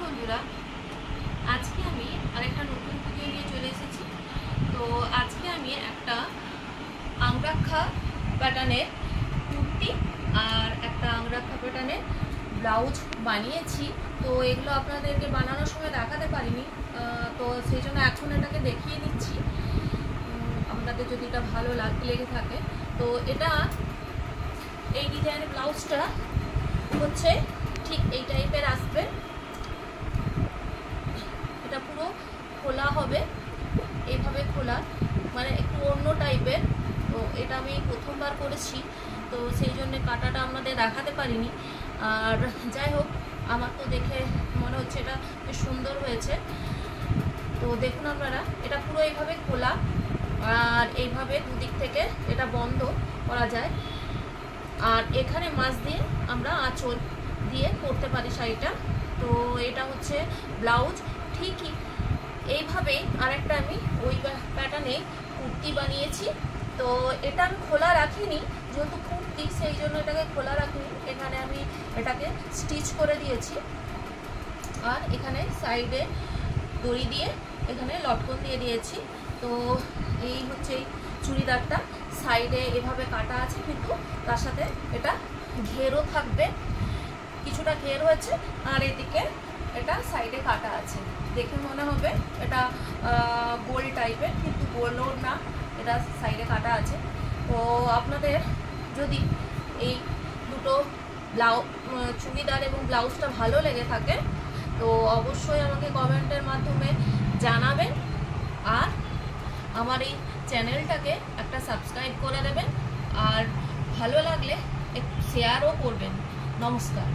বন্ধুরা, আজকে আমি আরেকটা নতুন ভিডিও নিয়ে চলে এসেছি। তো আজকে আমি একটা আংরাক্ষা প্যাটার্নের কুর্তি আর একটা আংরাক্ষা প্যাটার্নের ব্লাউজ বানিয়েছি। তো এগুলো আপনাদেরকে বানানোর সময় দেখাতে পারিনি, তো সেই জন্য এখন এটাকে দেখিয়ে দিচ্ছি আপনাদের যদি এটা ভালো লেগে থাকে। তো এটা এই ডিজাইনের ব্লাউজটা হচ্ছে ঠিক এই টাইপের আসবে, এটা পুরো খোলা হবে, এইভাবে খোলা, মানে একটু অন্য টাইপের। তো এটা আমি প্রথমবার করেছি, তো সেই জন্য কাটাটা আপনাদের দেখাতে পারিনি। আর যাই হোক, আমার তো দেখে মনে হচ্ছে এটা বেশ সুন্দর হয়েছে। তো দেখুন আপনারা, এটা পুরো এইভাবে খোলা আর এইভাবে দুদিক থেকে এটা বন্ধ করা যায়। আর এখানে মাছ দিয়ে আমরা আঁচল দিয়ে করতে পারি শাড়িটা। তো এটা হচ্ছে ব্লাউজ। ঠিকই এইভাবে আরেকটা আমি ওই প্যাটার্নে কুর্তি বানিয়েছি। তো এটা আমি খোলা রাখিনি, যেহেতু কুর্তি সেই জন্য এটাকে খোলা রাখিনি। এখানে আমি এটাকে স্টিচ করে দিয়েছি আর এখানে সাইডে দড়ি দিয়ে এখানে লটকন দিয়ে দিয়েছি। তো এই হচ্ছে এই চুড়িদারটা সাইডে এভাবে কাটা আছে, কিন্তু তার সাথে এটা ঘেরও থাকবে, কিছুটা ঘের হয়েছে। আর এদিকে এটা সাইডে কাটা আছে, দেখে মনে হবে এটা গোল টাইপের, কিন্তু গোলও না, এটা সাইডে কাটা আছে। তো আপনাদের যদি এই দুটো চুড়িদার এবং ব্লাউজটা ভালো লেগে থাকে তো অবশ্যই আমাকে কমেন্টের মাধ্যমে জানাবেন। আর আমার এই চ্যানেলটাকে একটা সাবস্ক্রাইব করে দেবেন, আর ভালো লাগলে একটু শেয়ারও করবেন। নমস্কার।